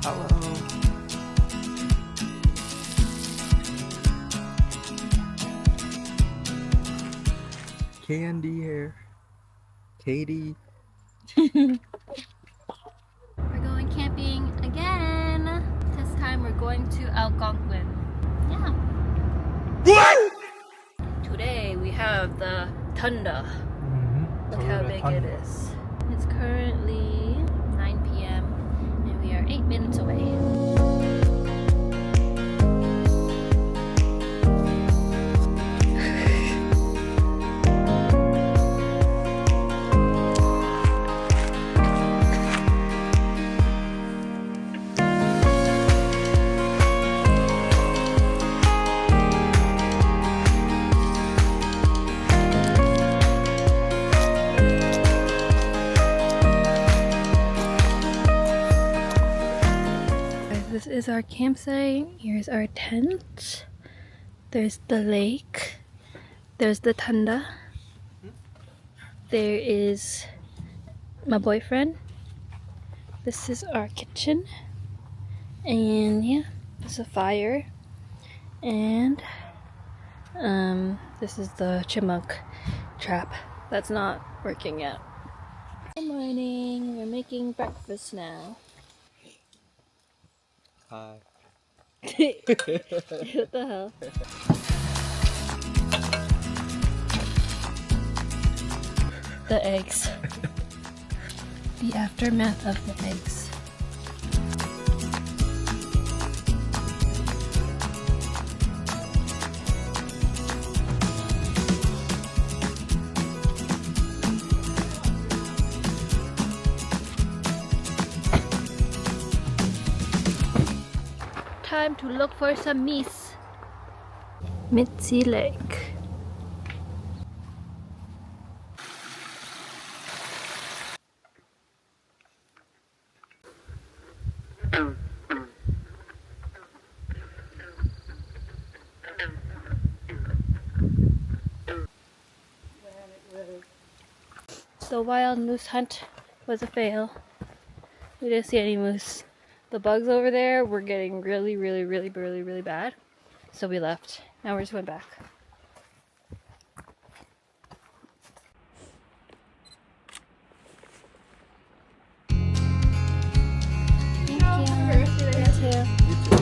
Hello. Candy here. Katie. We're going camping again. This time we're going to Algonquin. Yeah. What? Today we have the tunda. Look how big it is. It's currently 9 p.m. and we are 8 minutes away. This is our campsite. Here's our tent. There's the lake. There's the tunda. There is my boyfriend. This is our kitchen. And yeah, there's a fire. And this is the chipmunk trap that's not working yet. Good morning. We're making breakfast now. Hi. What the hell? The eggs. The aftermath of the eggs. Time to look for some meat. Mitzi Lake. The wild moose hunt was a fail. We didn't see any moose. The bugs over there were getting really bad. So we left. Now we just went back. Thank you. You too.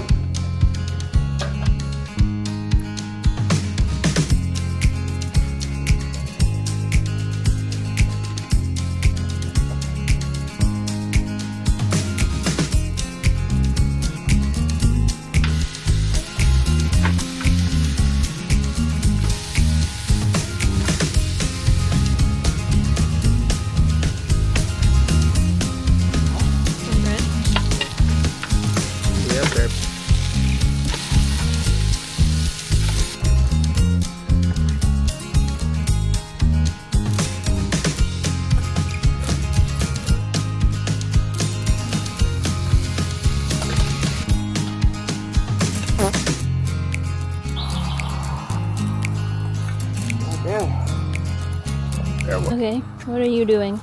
Okay, what are you doing?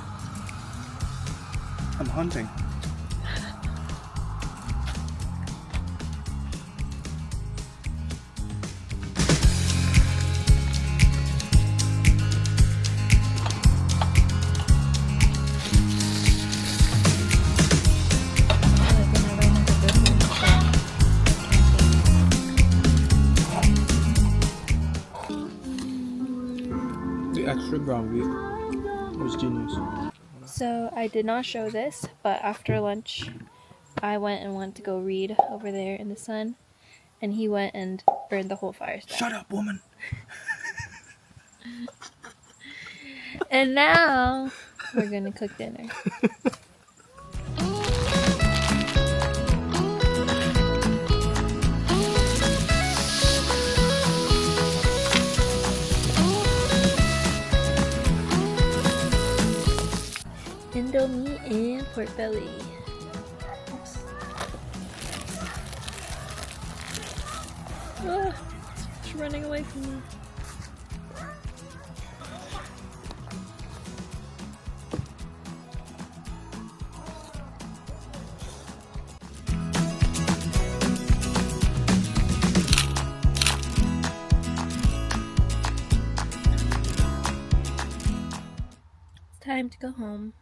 I'm hunting. The extra ground beef was genius. So I did not show this, but after lunch I went to go read over there in the sun, and he went and burned the whole fire down. Shut up, woman! And now we're gonna cook dinner. Indomie and pork belly. Oops. Ah, it's running away from me. time to go home.